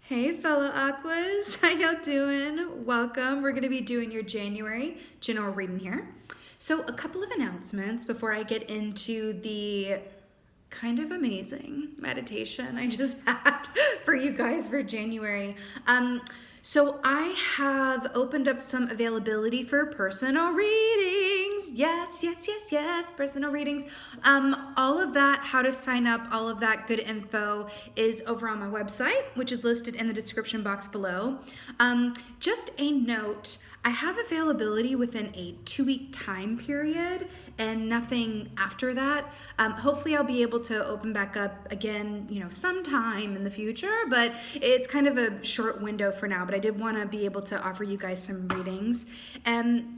Hey fellow Aquas, how y'all doing? Welcome. We're going to be doing your January general reading here. So a couple of announcements before I get into the kind of amazing meditation I just had for you guys for January. So I have opened up some availability for personal readings. Yes, personal readings. All of that, how to sign up, all of that good info is over on my website, which is listed in the description box below. Just a note, I have availability within a 2-week time period and nothing after that. Hopefully I'll be able to open back up again, sometime in the future, but it's kind of a short window for now. But I did want to be able to offer you guys some readings. And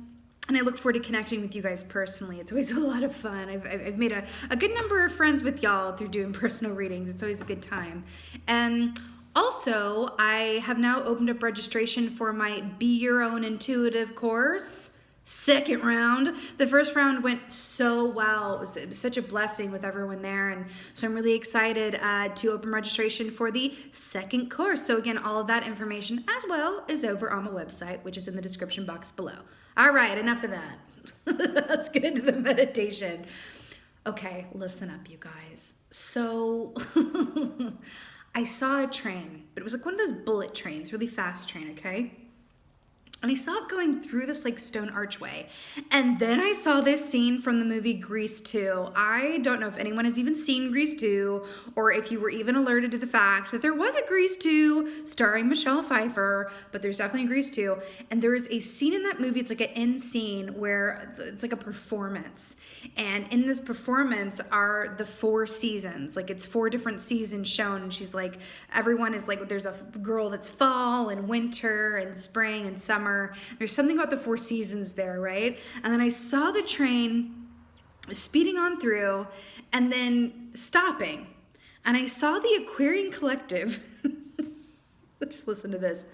I look forward to connecting with you guys personally. It's always a lot of fun. I've made a good number of friends with y'all through doing personal readings. It's always a good time. And also, I have now opened up registration for my Be Your Own Intuitive course. Second round. The first round went so well. It was such a blessing with everyone there. And so I'm really excited to open registration for the second course. So again, all of that information as well is over on my website, which is in the description box below. All right, enough of that. Let's get into the meditation. Okay, listen up, you guys. So I saw a train, but it was like one of those bullet trains, really fast train, okay? And I saw it going through this stone archway. And then I saw this scene from the movie Grease 2. I don't know if anyone has even seen Grease 2 or if you were even alerted to the fact that there was a Grease 2 starring Michelle Pfeiffer, but there's definitely a Grease 2. And there is a scene in that movie, it's like an end scene where it's like a performance. And in this performance are the 4 seasons. It's 4 different seasons shown. And she's like, everyone is like, there's a girl that's fall and winter and spring and summer. There's something about the 4 seasons there, right? And then I saw the train speeding on through and then stopping. And I saw the Aquarian Collective. Let's listen to this.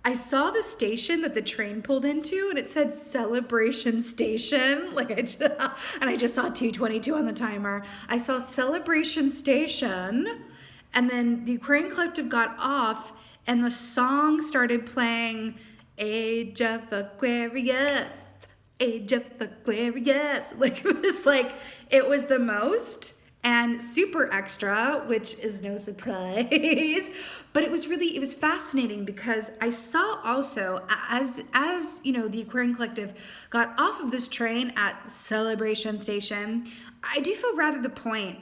I saw the station that the train pulled into and it said Celebration Station. And I just saw 2:22 on the timer. I saw Celebration Station, and then the Aquarian Collective got off and the song started playing, Age of Aquarius, Age of Aquarius. It was the most and super extra, which is no surprise. But it was fascinating because I saw also, as the Aquarian Collective got off of this train at Celebration Station, I do feel rather the point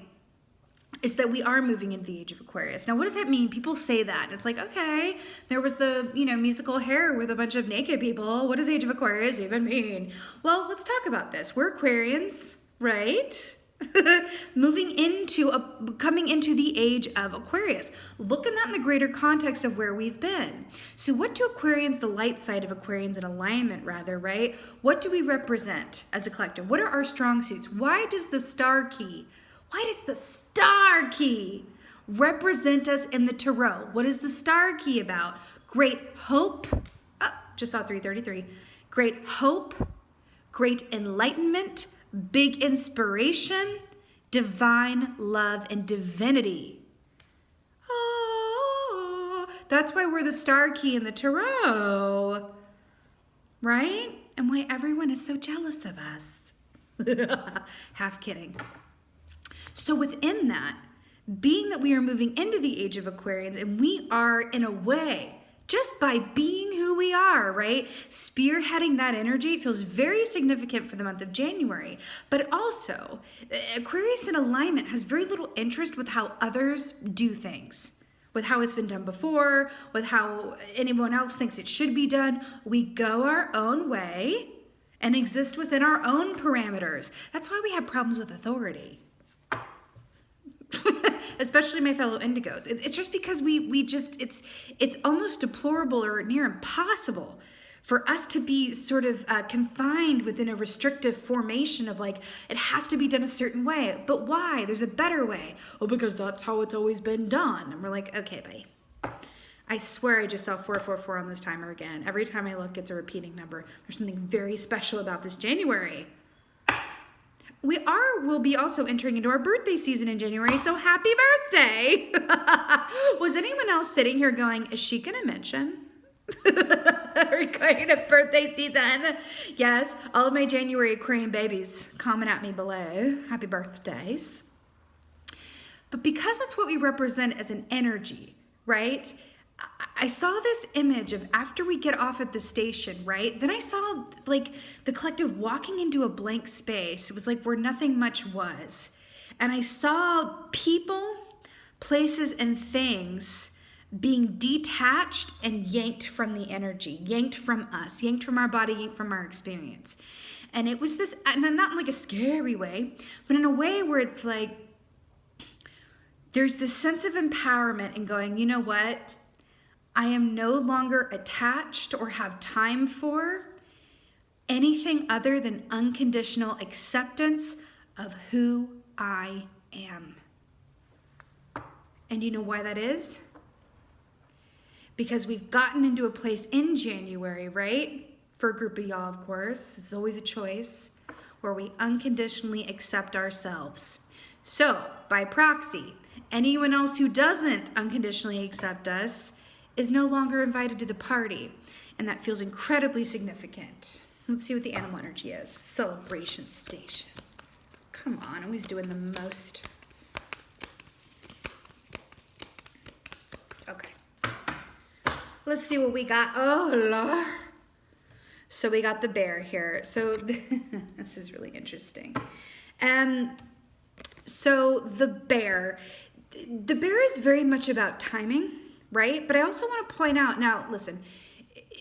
is that we are moving into the age of Aquarius. Now, what does that mean? People say that. It's like, okay, there was the, musical Hair with a bunch of naked people. What does age of Aquarius even mean? Well, let's talk about this. We're Aquarians, right? Coming into the age of Aquarius. Look at that in the greater context of where we've been. So what do Aquarians, the light side of Aquarians in alignment rather, right? What do we represent as a collective? What are our strong suits? Why does the star key represent us in the tarot? What is the star key about? Great hope. Oh, just saw 333. Great hope, great enlightenment, big inspiration, divine love, and divinity. Oh, that's why we're the star key in the tarot, right? And why everyone is so jealous of us. Half kidding. So within that, being that we are moving into the age of Aquarians, and we are, in a way, just by being who we are, right? Spearheading that energy, it feels very significant for the month of January. But also, Aquarius in alignment has very little interest with how others do things, with how it's been done before, with how anyone else thinks it should be done. We go our own way and exist within our own parameters. That's why we have problems with authority. Especially my fellow indigos. It's just because it's almost deplorable or near impossible for us to be sort of confined within a restrictive formation of it has to be done a certain way. But why? There's a better way. Oh, because that's how it's always been done. And we're like, okay, buddy. I swear I just saw 444 on this timer again. Every time I look, it's a repeating number. There's something very special about this January. We'll be also entering into our birthday season in January, so happy birthday! Was anyone else sitting here going, is she gonna mention we're going into birthday season? Yes, all of my January Aquarian babies comment at me below. Happy birthdays. But because that's what we represent as an energy, right? I saw this image of after we get off at the station, right? Then I saw like the collective walking into a blank space. It was like where nothing much was. And I saw people, places, and things being detached and yanked from the energy, yanked from us, yanked from our body, yanked from our experience. And it was this, and not in like a scary way, but in a way where it's like, there's this sense of empowerment and going, you know what? I am no longer attached or have time for anything other than unconditional acceptance of who I am. And you know why that is? Because we've gotten into a place in January, right? For a group of y'all, of course, it's always a choice, where we unconditionally accept ourselves. So, by proxy, anyone else who doesn't unconditionally accept us is no longer invited to the party. And that feels incredibly significant. Let's see what the animal energy is. Celebration station. Come on, always doing the most. Okay. Let's see what we got. Oh, Lord. So we got the bear here. So this is really interesting. So the bear is very much about timing, right? But I also want to point out, now listen,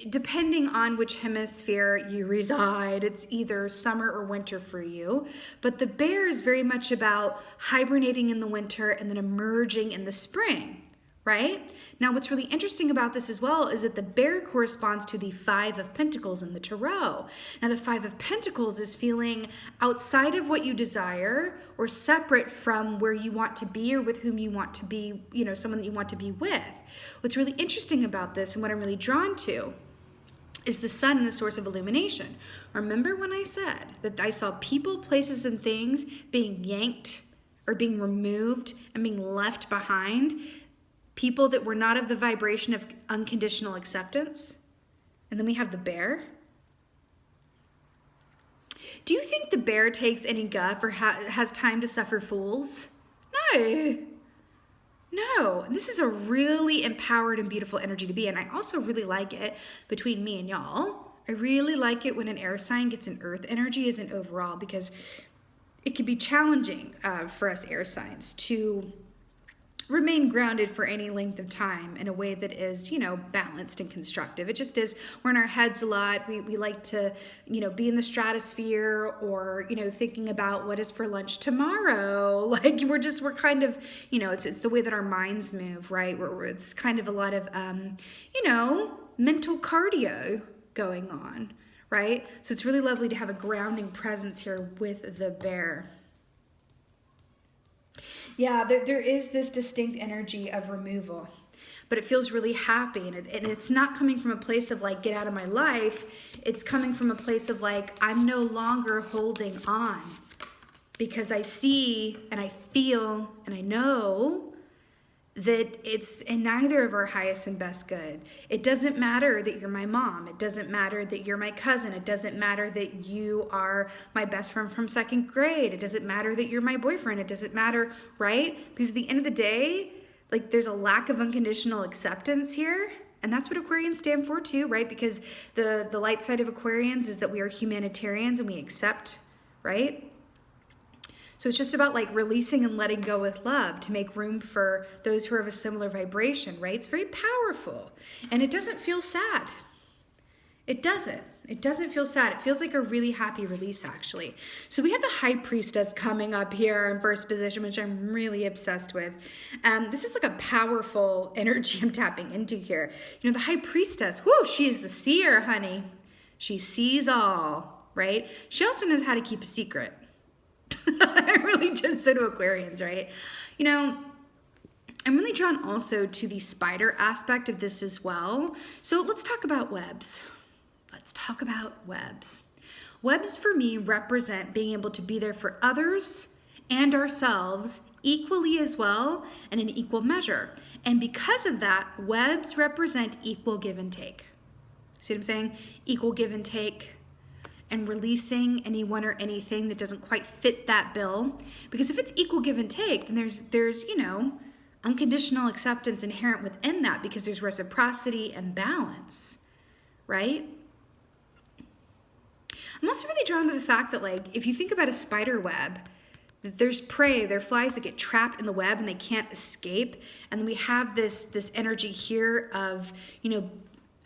depending on which hemisphere you reside, it's either summer or winter for you. But the bear is very much about hibernating in the winter and then emerging in the spring, right? Now, what's really interesting about this as well is that the bear corresponds to the Five of Pentacles in the Tarot. Now, the Five of Pentacles is feeling outside of what you desire or separate from where you want to be or with whom you want to be, you know, someone that you want to be with. What's really interesting about this and what I'm really drawn to is the sun and the source of illumination. Remember when I said that I saw people, places, and things being yanked or being removed and being left behind? People that were not of the vibration of unconditional acceptance. And then we have the bear. Do you think the bear takes any guff or has time to suffer fools? No. No. This is a really empowered and beautiful energy to be in. I also really like it between me and y'all. I really like it when an air sign gets an earth energy as an overall, because it can be challenging for us air signs to remain grounded for any length of time in a way that is, you know, balanced and constructive. It just is, we're in our heads a lot. We like to, you know, be in the stratosphere or, you know, thinking about what is for lunch tomorrow. Like we're kind of, you know, it's the way that our minds move, right? It's kind of a lot of, you know, mental cardio going on, right? So it's really lovely to have a grounding presence here with the bear. Yeah, there is this distinct energy of removal, but it feels really happy. And it's not coming from a place of like, get out of my life. It's coming from a place of like, I'm no longer holding on, because I see and I feel and I know that it's in neither of our highest and best good. It doesn't matter that you're my mom. It doesn't matter that you're my cousin. It doesn't matter that you are my best friend from second grade. It doesn't matter that you're my boyfriend. It doesn't matter, right? Because at the end of the day, like there's a lack of unconditional acceptance here. And that's what Aquarians stand for too, right? Because the light side of Aquarians is that we are humanitarians and we accept, right? So it's just about like releasing and letting go with love to make room for those who are of a similar vibration, right? It's very powerful. And it doesn't feel sad. It doesn't. It doesn't feel sad. It feels like a really happy release, actually. So we have the High Priestess coming up here in first position, which I'm really obsessed with. This is like a powerful energy I'm tapping into here. You know, the High Priestess, whoo, she is the seer, honey. She sees all, right? She also knows how to keep a secret. I really just said to Aquarians, right? You know, I'm really drawn also to the spider aspect of this as well. So let's talk about webs. Let's talk about webs. Webs for me represent being able to be there for others and ourselves equally as well and in equal measure. And because of that, webs represent equal give and take. See what I'm saying? Equal give and take, and releasing anyone or anything that doesn't quite fit that bill. Because if it's equal give and take, then there's you know, unconditional acceptance inherent within that, because there's reciprocity and balance, right? I'm also really drawn to the fact that, like, if you think about a spider web, there's prey, there are flies that get trapped in the web and they can't escape. And we have this energy here of, you know,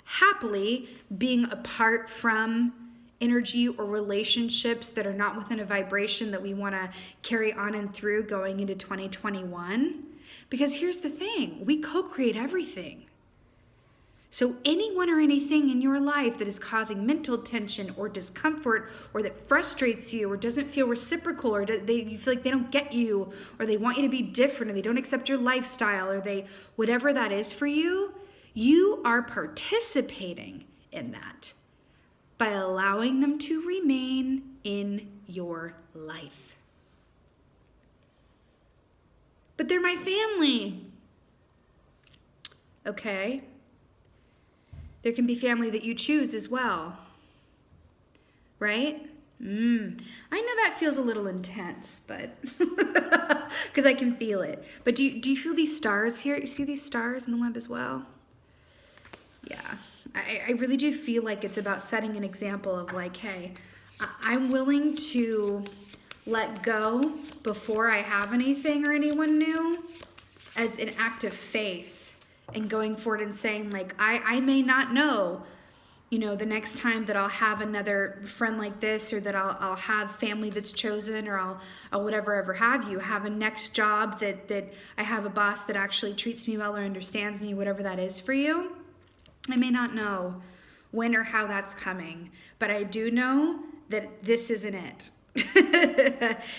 happily being apart from energy or relationships that are not within a vibration that we want to carry on and through going into 2021. Because here's the thing, we co-create everything. So anyone or anything in your life that is causing mental tension or discomfort, or that frustrates you or doesn't feel reciprocal, or you feel like they don't get you, or they want you to be different, or they don't accept your lifestyle, or they, whatever that is for you, you are participating in that by allowing them to remain in your life. But they're my family. Okay. There can be family that you choose as well, right? I know that feels a little intense, but because I can feel it. But do you feel these stars here? You see these stars in the web as well? Yeah, I really do feel like it's about setting an example of like, hey, I'm willing to let go before I have anything or anyone new as an act of faith. And going forward and saying, like, I may not know, you know, the next time that I'll have another friend like this, or that I'll have family that's chosen, or I'll whatever ever have you, have a next job that I have a boss that actually treats me well or understands me, whatever that is for you. I may not know when or how that's coming, but I do know that this isn't it.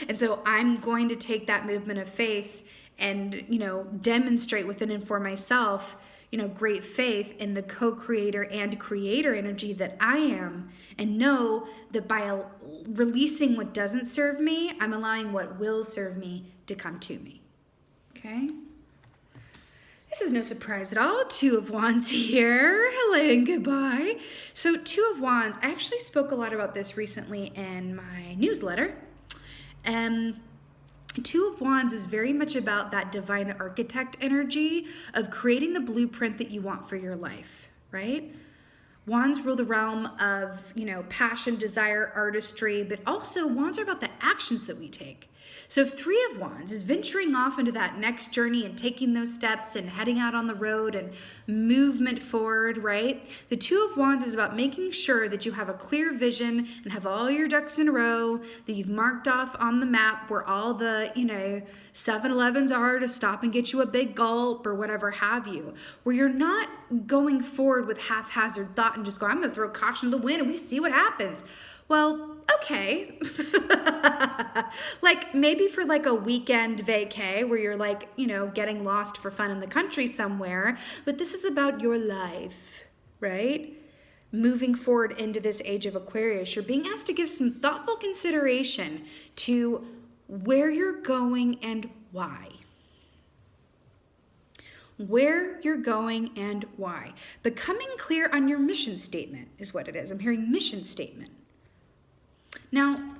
And so I'm going to take that movement of faith and, you know, demonstrate within and for myself, you know, great faith in the co-creator and creator energy that I am, and know that by releasing what doesn't serve me, I'm allowing what will serve me to come to me. Okay? This is no surprise at all. Two of Wands here. Hello and goodbye. So Two of Wands, I actually spoke a lot about this recently in my newsletter. Two of Wands is very much about that divine architect energy of creating the blueprint that you want for your life, right? Wands rule the realm of, you know, passion, desire, artistry, but also wands are about the actions that we take. So Three of Wands is venturing off into that next journey and taking those steps and heading out on the road and movement forward, right? The Two of Wands is about making sure that you have a clear vision and have all your ducks in a row, that you've marked off on the map where all the, you know, 7-Elevens are to stop and get you a big gulp or whatever have you, where you're not going forward with haphazard thought and just go, I'm going to throw caution to the wind and we see what happens. Well, okay. Like maybe for like a weekend vacay where you're like, you know, getting lost for fun in the country somewhere, but this is about your life, right? Moving forward into this age of Aquarius, you're being asked to give some thoughtful consideration to where you're going and why. Where you're going and why. Becoming clear on your mission statement is what it is. I'm hearing mission statement. Now,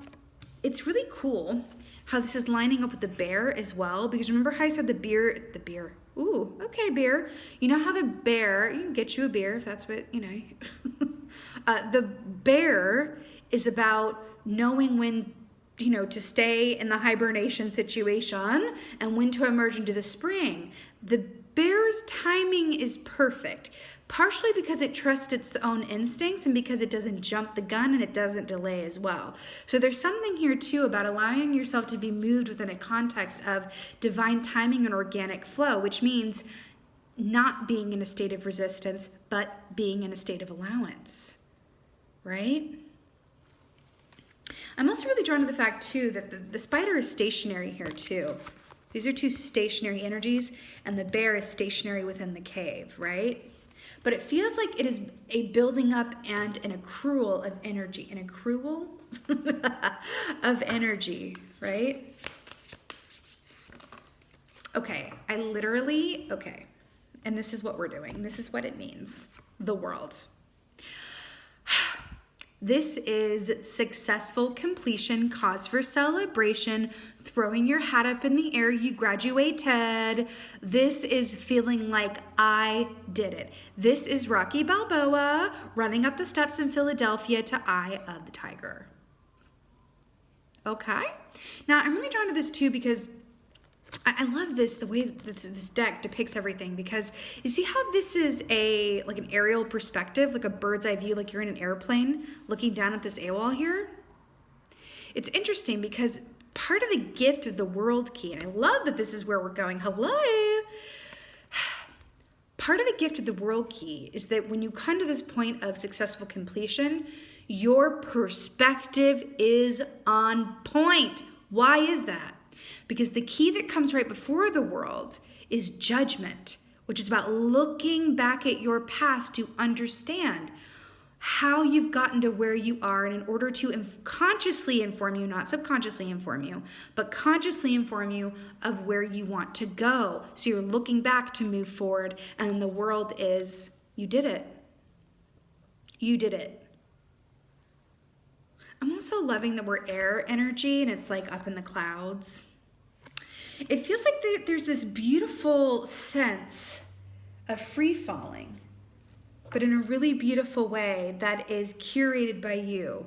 it's really cool how this is lining up with the bear as well, because remember how I said the beer. Ooh, okay, bear. You know how the bear, you can get you a beer if that's what, you know. The bear is about knowing when, you know, to stay in the hibernation situation and when to emerge into the spring. The bear's timing is perfect, partially because it trusts its own instincts and because it doesn't jump the gun and it doesn't delay as well. So there's something here too about allowing yourself to be moved within a context of divine timing and organic flow, which means not being in a state of resistance, but being in a state of allowance, right? I'm also really drawn to the fact too that the spider is stationary here too. These are two stationary energies, and the bear is stationary within the cave, right? But it feels like it is a building up and an accrual of energy. An accrual of energy, right? Okay, okay. And this is what we're doing. This is what it means. The world. This is successful completion, cause for celebration, throwing your hat up in the air, you graduated. This is feeling like I did it. This is Rocky Balboa running up the steps in Philadelphia to Eye of the Tiger. Okay? Now, I'm really drawn to this too because I love this, the way that this deck depicts everything, because you see how this is like an aerial perspective, like a bird's eye view, like you're in an airplane looking down at this AWOL here. It's interesting because part of the gift of the world key, and I love that this is where we're going, hello. Part of the gift of the world key is that when you come to this point of successful completion, your perspective is on point. Why is that? Because the key that comes right before the world is judgment, which is about looking back at your past to understand how you've gotten to where you are, and in order to consciously inform you, not subconsciously inform you, but consciously inform you of where you want to go. So you're looking back to move forward, and the world is, you did it. You did it. I'm also loving that we're air energy, and it's like up in the clouds. It feels like there's this beautiful sense of free falling, but in a really beautiful way that is curated by you,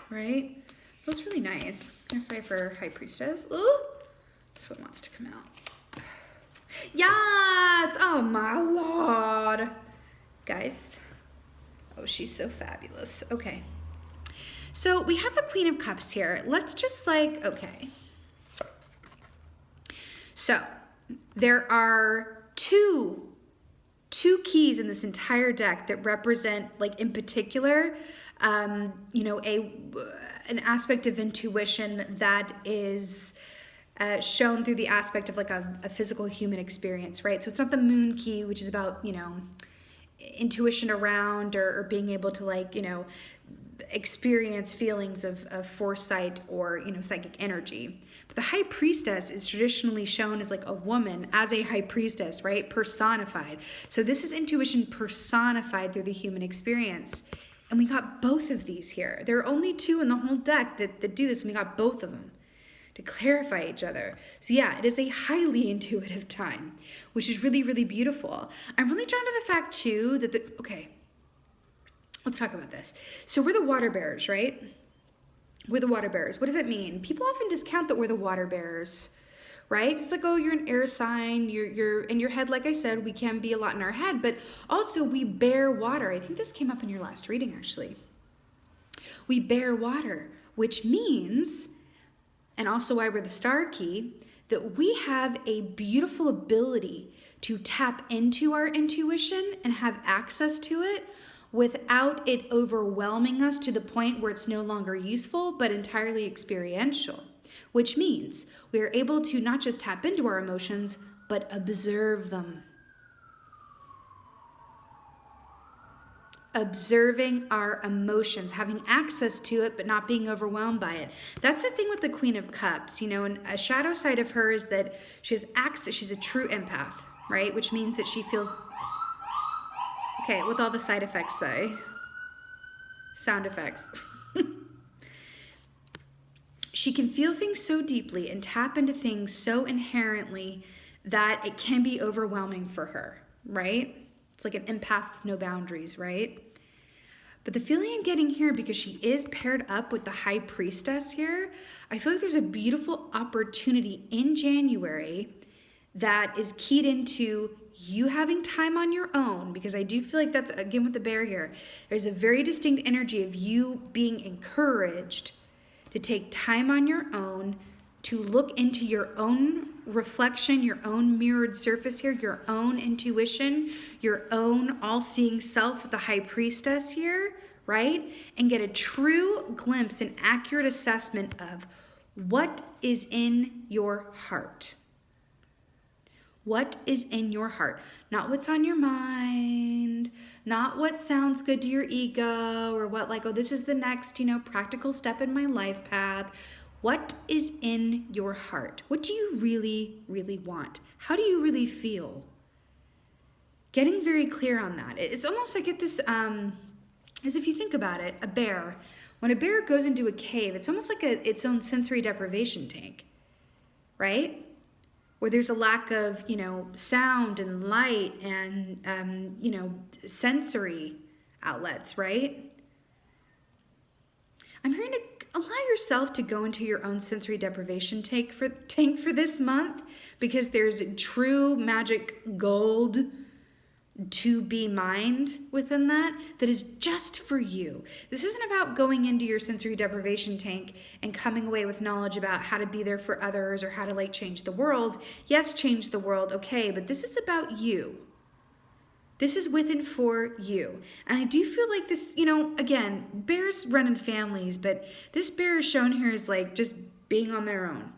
right? Feels really nice. I'm gonna fight for High Priestess. Ooh, this one wants to come out. Yes! Oh my Lord. Guys, oh, she's so fabulous. Okay. So we have the Queen of Cups here. Let's just okay. So there are two keys in this entire deck that represent, in particular, an aspect of intuition that is shown through the aspect of a physical human experience, right? So it's not the Moon key, which is about, intuition around or being able to experience feelings of foresight or psychic energy. But the High Priestess is traditionally shown as a woman, as a High Priestess, right? Personified. So this is intuition personified through the human experience. And we got both of these here. There are only two in the whole deck that do this, and we got both of them to clarify each other. So yeah, it is a highly intuitive time, which is really, really beautiful. I'm really drawn to the fact too that okay, let's talk about this. So we're the water bearers, right? We're the water bearers. What does that mean? People often discount that we're the water bearers, right? It's oh, you're an air sign. You're in your head, like I said, we can be a lot in our head, but also we bear water. I think this came up in your last reading, actually. We bear water, which means, and also why we're the star key, that we have a beautiful ability to tap into our intuition and have access to it without it overwhelming us to the point where it's no longer useful, but entirely experiential, which means we are able to not just tap into our emotions, but observe them. Observing our emotions, having access to it, but not being overwhelmed by it. That's the thing with the Queen of Cups, and a shadow side of her is that she has access, she's a true empath, right? Which means that she feels, okay, with all the side effects though, sound effects. She can feel things so deeply and tap into things so inherently that it can be overwhelming for her, right? It's like an empath, no boundaries, right? But the feeling I'm getting here, because she is paired up with the High Priestess here, I feel like there's a beautiful opportunity in January that is keyed into you having time on your own, because I do feel like that's, again, with the bear here, there's a very distinct energy of you being encouraged to take time on your own, to look into your own reflection, your own mirrored surface here, your own intuition, your own all-seeing self with the High Priestess here, right? And get a true glimpse, an accurate assessment of what is in your heart. What is in your heart? Not what's on your mind, not what sounds good to your ego, or what like, oh, this is the next, practical step in my life path. What is in your heart? What do you really, really want? How do you really feel? Getting very clear on that. It's almost like as if you think about it, a bear. When a bear goes into a cave, it's almost like its own sensory deprivation tank, right? Where there's a lack of, sound and light and, sensory outlets, right? I'm hearing to allow yourself to go into your own sensory deprivation tank for this month, because there's true magic gold to be mined within that is just for you. This isn't about going into your sensory deprivation tank and coming away with knowledge about how to be there for others or how to change the world. Yes, change the world, okay, but this is about you. This is with and for you. And I do feel like this, again, bears run in families, but this bear is shown here as just being on their own.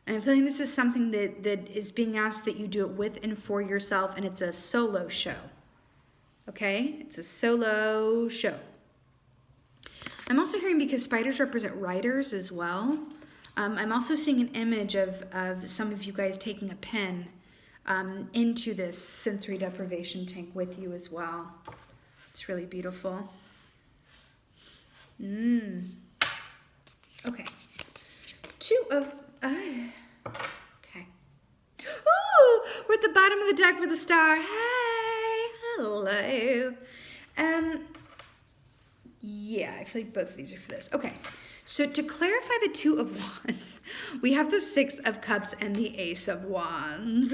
And I'm feeling this is something that is being asked that you do it with and for yourself, and it's a solo show. Okay? It's a solo show. I'm also hearing, because spiders represent riders as well, I'm also seeing an image of some of you guys taking a pen into this sensory deprivation tank with you as well. It's really beautiful. Okay. Okay. Ooh, we're at the bottom of the deck with a star. Hey, hello. Yeah, I feel like both of these are for this. Okay. So to clarify the Two of Wands, we have the Six of Cups and the Ace of Wands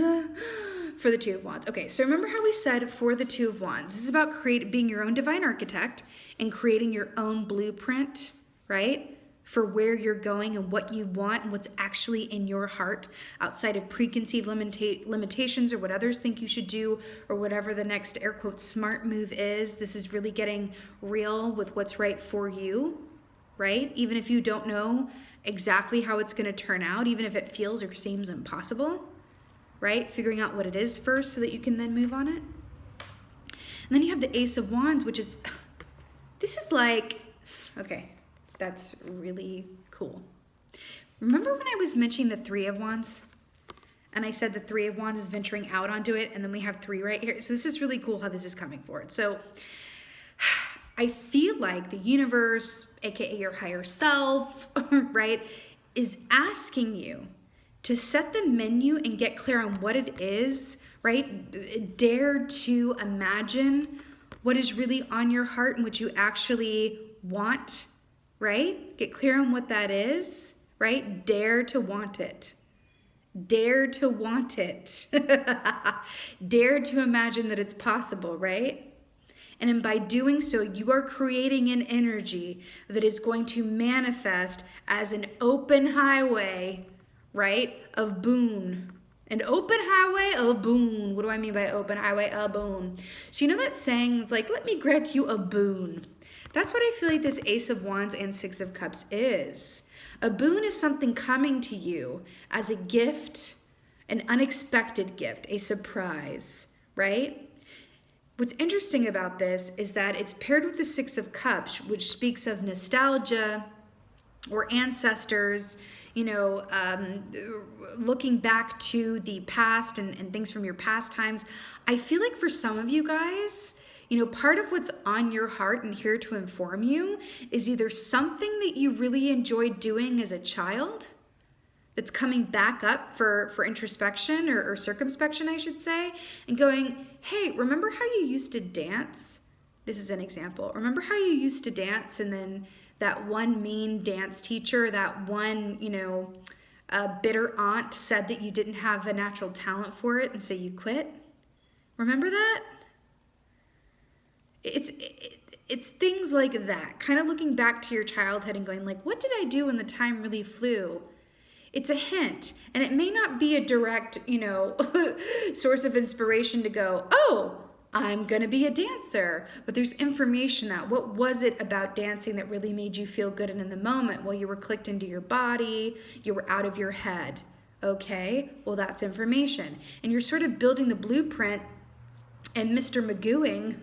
for the Two of Wands. Okay, so remember how we said for the Two of Wands, this is about being your own divine architect and creating your own blueprint, right? For where you're going and what you want and what's actually in your heart outside of preconceived limitations or what others think you should do or whatever the next air quotes smart move is. This is really getting real with what's right for you, right? Even if you don't know exactly how it's going to turn out, even if it feels or seems impossible, right? Figuring out what it is first so that you can then move on it. And then you have the Ace of Wands, which is, this is okay. That's really cool. Remember when I was mentioning the Three of Wands? And I said the Three of Wands is venturing out onto it, and then we have three right here. So this is really cool how this is coming forward. So I feel like the universe, aka your higher self, right, is asking you to set the menu and get clear on what it is, right? Dare to imagine what is really on your heart and what you actually want, right? Get clear on what that is, right? Dare to want it. Dare to want it. Dare to imagine that it's possible, right? And by doing so, you are creating an energy that is going to manifest as an open highway, right, of boon. An open highway of boon. What do I mean by open highway of boon? So you know that saying, it's like, let me grant you a boon. That's what I feel like this Ace of Wands and Six of Cups is. A boon is something coming to you as a gift, an unexpected gift, a surprise, right? What's interesting about this is that it's paired with the Six of Cups, which speaks of nostalgia or ancestors, looking back to the past and things from your past times. I feel like for some of you guys, part of what's on your heart and here to inform you is either something that you really enjoyed doing as a child that's coming back up for introspection or circumspection, I should say, and going, hey, remember how you used to dance? This is an example. Remember how you used to dance and then that one mean dance teacher, that one, bitter aunt said that you didn't have a natural talent for it and so you quit? Remember that? It's things like that, kind of looking back to your childhood and going like, what did I do when the time really flew? It's a hint, and it may not be a direct, source of inspiration to go, oh, I'm gonna be a dancer. But there's information that, what was it about dancing that really made you feel good and in the moment? Well, you were clicked into your body, you were out of your head, Okay, well, that's information. And you're sort of building the blueprint and Mr. Magooing,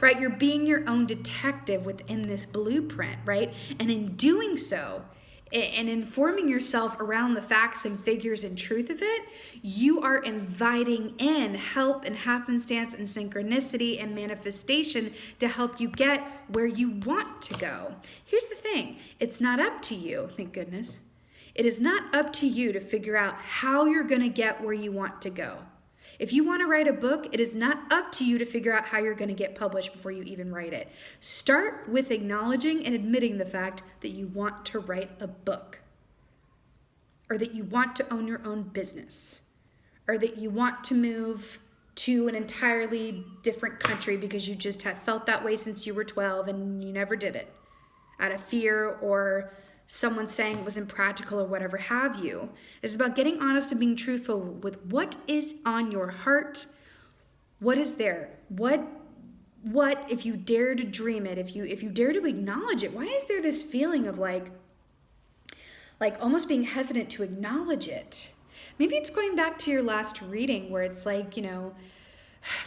right? You're being your own detective within this blueprint, right? And in doing so, and informing yourself around the facts and figures and truth of it, you are inviting in help and happenstance and synchronicity and manifestation to help you get where you want to go. Here's the thing. It's not up to you, thank goodness. It is not up to you to figure out how you're going to get where you want to go. If you want to write a book, it is not up to you to figure out how you're going to get published before you even write it. Start with acknowledging and admitting the fact that you want to write a book, or that you want to own your own business, or that you want to move to an entirely different country because you just have felt that way since you were 12 and you never did it out of fear or someone saying it was impractical or whatever have you. It's about getting honest and being truthful with what is on your heart. What is there? What if you dare to dream it, if you dare to acknowledge it? Why is there this feeling of like almost being hesitant to acknowledge it? Maybe it's going back to your last reading where it's like,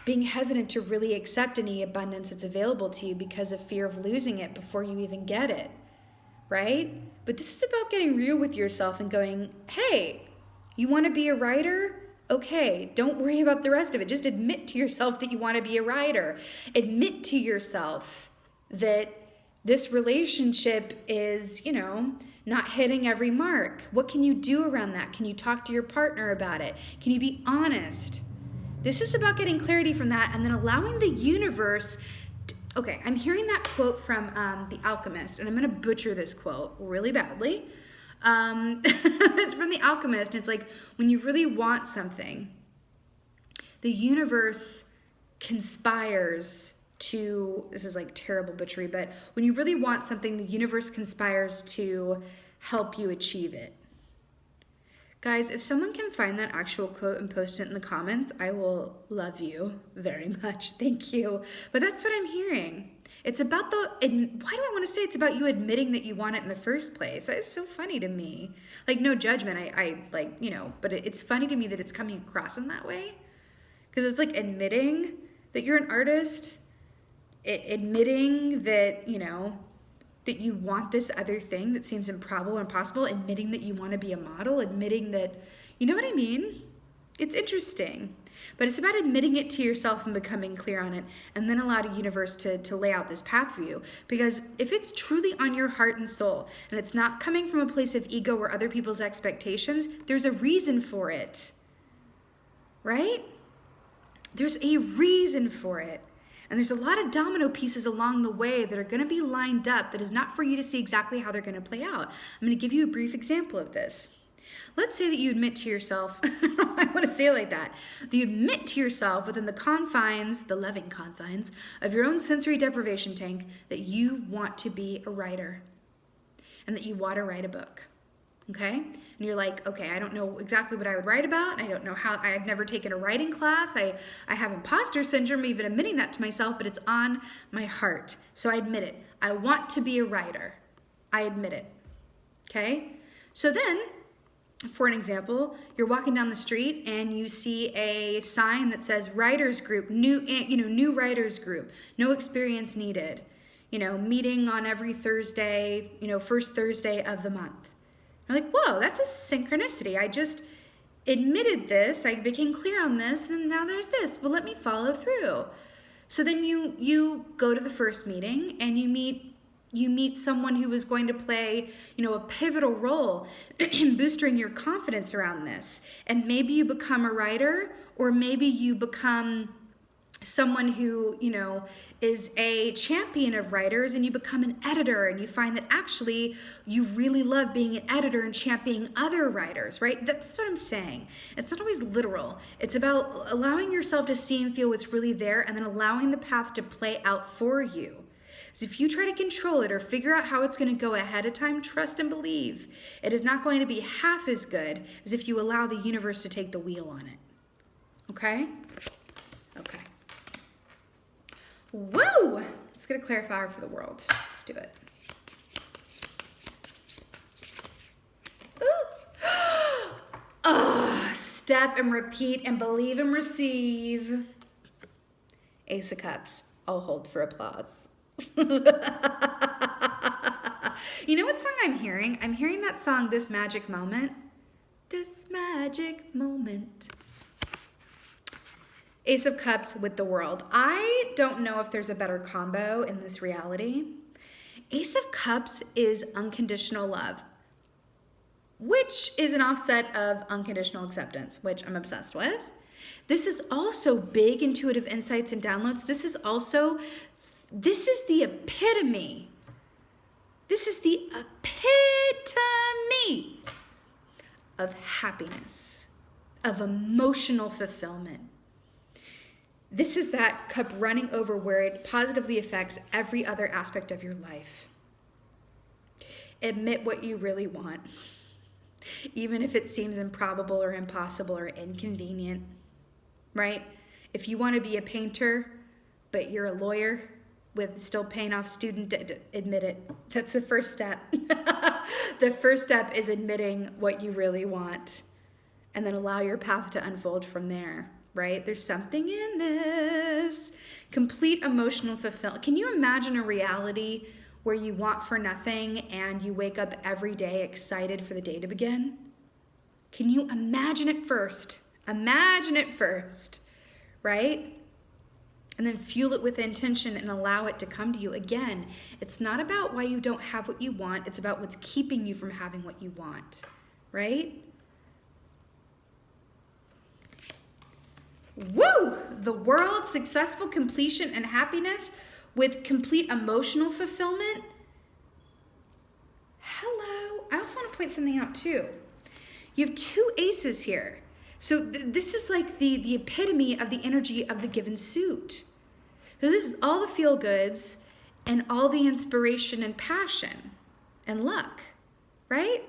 being hesitant to really accept any abundance that's available to you because of fear of losing it before you even get it. Right? But this is about getting real with yourself and going, hey, you want to be a writer? Okay, don't worry about the rest of it. Just admit to yourself that you want to be a writer. Admit to yourself that this relationship is, not hitting every mark. What can you do around that? Can you talk to your partner about it? Can you be honest? This is about getting clarity from that and then allowing the universe. Okay, I'm hearing that quote from The Alchemist, and I'm going to butcher this quote really badly. It's from The Alchemist, and it's like, when you really want something, the universe conspires to, this is like terrible butchery, but when you really want something, the universe conspires to help you achieve it. Guys, if someone can find that actual quote and post it in the comments, I will love you very much. Thank you. But that's what I'm hearing. It's about why do I want to say it's about you admitting that you want it in the first place? That is so funny to me. Like, no judgment. But it's funny to me that it's coming across in that way. Because it's like admitting that you're an artist, admitting that, that you want this other thing that seems improbable and impossible, admitting that you want to be a model, admitting that, you know what I mean? It's interesting. But it's about admitting it to yourself and becoming clear on it, and then allow the universe to lay out this path for you. Because if it's truly on your heart and soul, and it's not coming from a place of ego or other people's expectations, there's a reason for it. Right? There's a reason for it. And there's a lot of domino pieces along the way that are going to be lined up that is not for you to see exactly how they're going to play out. I'm going to give you a brief example of this. Let's say that you admit to yourself, I want to say it like that, that you admit to yourself within the confines, the loving confines, of your own sensory deprivation tank that you want to be a writer and that you want to write a book. Okay? And you're like, okay, I don't know exactly what I would write about. I don't know how, I've never taken a writing class. I have imposter syndrome, even admitting that to myself, but it's on my heart. So I admit it. I want to be a writer. I admit it. Okay? So then, for an example, you're walking down the street and you see a sign that says writers group, new writers group, no experience needed, meeting on every Thursday, first Thursday of the month. I'm like, whoa, that's a synchronicity. I just admitted this, I became clear on this, and now there's this. Well, let me follow through. So then you go to the first meeting and you meet someone who is going to play, a pivotal role in boosting your confidence around this. And maybe you become a writer, or maybe you become someone who, is a champion of writers, and you become an editor, and you find that actually you really love being an editor and championing other writers, right? That's what I'm saying. It's not always literal. It's about allowing yourself to see and feel what's really there, and then allowing the path to play out for you. So if you try to control it or figure out how it's going to go ahead of time, trust and believe. It is not going to be half as good as if you allow the universe to take the wheel on it. Okay? Okay. Woo! Let's get a clarifier for the world. Let's do it. Ooh. step and repeat and believe and receive. Ace of Cups. I'll hold for applause. You know what song I'm hearing? I'm hearing that song, This Magic Moment. This magic moment. Ace of Cups with the World. I don't know if there's a better combo in this reality. Ace of Cups is unconditional love, which is an offset of unconditional acceptance, which I'm obsessed with. This is also big intuitive insights and downloads. This is the epitome. This is the epitome of happiness, of emotional fulfillment. This is that cup running over where it positively affects every other aspect of your life. Admit what you really want, even if it seems improbable or impossible or inconvenient, right? If you want to be a painter, but you're a lawyer with still paying off student debt, admit it. That's the first step. The first step is admitting what you really want, and then allow your path to unfold from there, right? There's something in this. Complete emotional fulfillment. Can you imagine a reality where you want for nothing and you wake up every day excited for the day to begin? Can you imagine it first? Imagine it first, right? And then fuel it with intention and allow it to come to you. Again, it's not about why you don't have what you want. It's about what's keeping you from having what you want, right? Woo! The World, successful completion and happiness with complete emotional fulfillment. Hello. I also want to point something out too. You have two aces here. So this is like the epitome of the energy of the given suit. So this is all the feel goods and all the inspiration and passion and luck, right?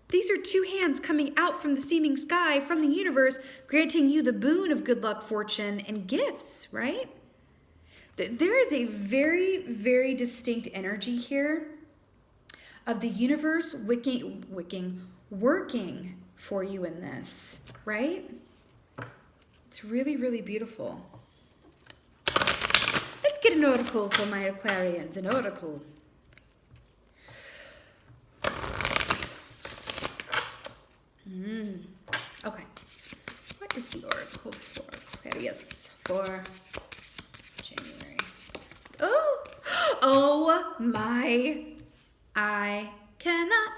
These are two hands coming out from the seeming sky, from the universe, granting you the boon of good luck, fortune, and gifts, right? There is a very, very distinct energy here of the universe working for you in this, right? It's really, really beautiful. Let's get an oracle for my Aquarians, an oracle. Okay. What is the oracle for Aquarius for January? Oh my. I cannot.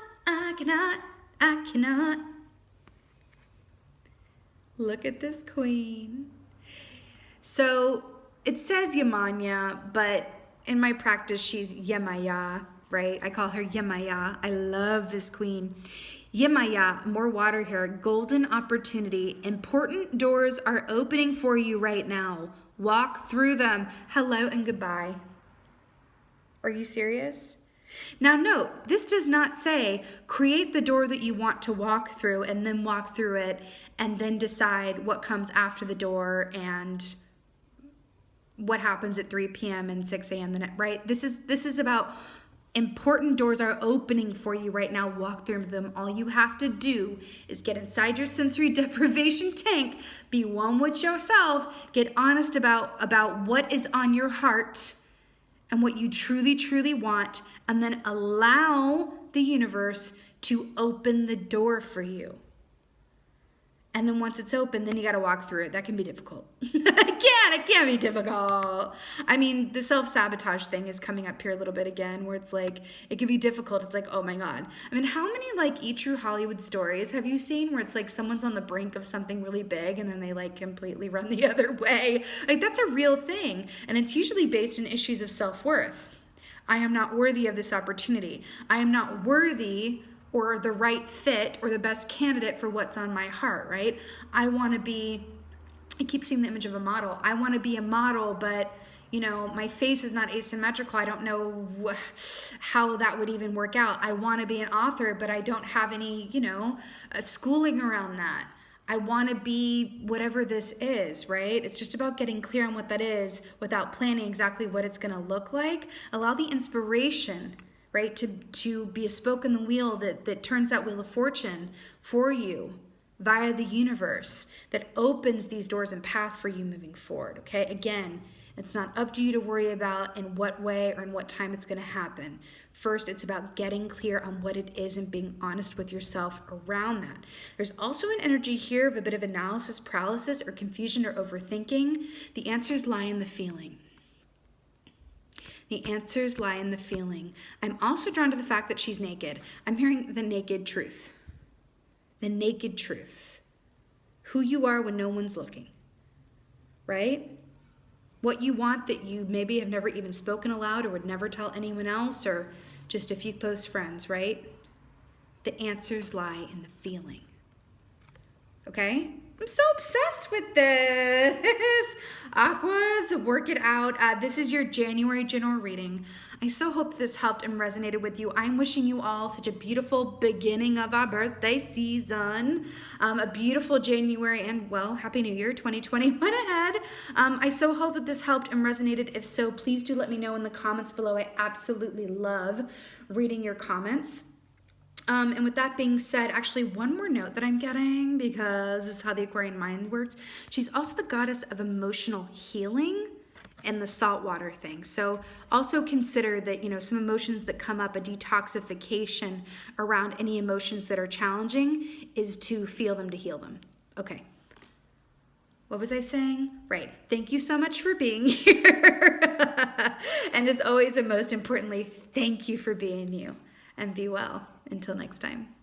Look at this queen. So it says Yamanya, but in my practice, she's Yemaya, right? I call her Yemaya. I love this queen. Yemaya, more water here. Golden opportunity. Important doors are opening for you right now. Walk through them. Hello and goodbye. Are you serious? Now note, this does not say create the door that you want to walk through and then walk through it and then decide what comes after the door and what happens at 3 p.m. and 6 a.m. the next, right? This is about important doors are opening for you right now. Walk through them. All you have to do is get inside your sensory deprivation tank, be one with yourself, get honest about what is on your heart and what you truly, truly want, and then allow the universe to open the door for you. And then once it's open, then you got to walk through it. That can be difficult. It can be difficult. I mean, the self-sabotage thing is coming up here a little bit again, where it's like, it can be difficult. It's like, oh my God. I mean, how many like E! True Hollywood stories have you seen where it's like someone's on the brink of something really big and then they like completely run the other way? Like that's a real thing. And it's usually based in issues of self-worth. I am not worthy of this opportunity. I am not worthy or the right fit or the best candidate for what's on my heart, right? I keep seeing the image of a model. I want to be a model, but you know, my face is not asymmetrical. I don't know how that would even work out. I want to be an author, but I don't have any, schooling around that. I want to be whatever this is, right? It's just about getting clear on what that is without planning exactly what it's going to look like. Allow the inspiration, right, to be a spoke in the wheel that turns that wheel of fortune for you, via the universe that opens these doors and path for you moving forward, okay? Again, it's not up to you to worry about in what way or in what time it's going to happen. First, it's about getting clear on what it is and being honest with yourself around that. There's also an energy here of a bit of analysis paralysis or confusion or overthinking. The answers lie in the feeling. The answers lie in the feeling. I'm also drawn to the fact that she's naked. I'm hearing the naked truth. The naked truth. Who you are when no one's looking. Right? What you want that you maybe have never even spoken aloud or would never tell anyone else or just a few close friends, right? The answers lie in the feeling. Okay? I'm so obsessed with this. Aquas, work it out. This is your January general reading. I so hope this helped and resonated with you. I'm wishing you all such a beautiful beginning of our birthday season. A beautiful January and, well, Happy New Year 2021 ahead. I so hope that this helped and resonated. If so, please do let me know in the comments below. I absolutely love reading your comments. And with that being said, actually one more note that I'm getting, because this is how the Aquarian mind works. She's also the goddess of emotional healing and the saltwater thing. So also consider that, you know, some emotions that come up, a detoxification around any emotions that are challenging is to feel them, to heal them. Okay. What was I saying? Right. Thank you so much for being here. And as always, and most importantly, thank you for being you. And be well. Until next time.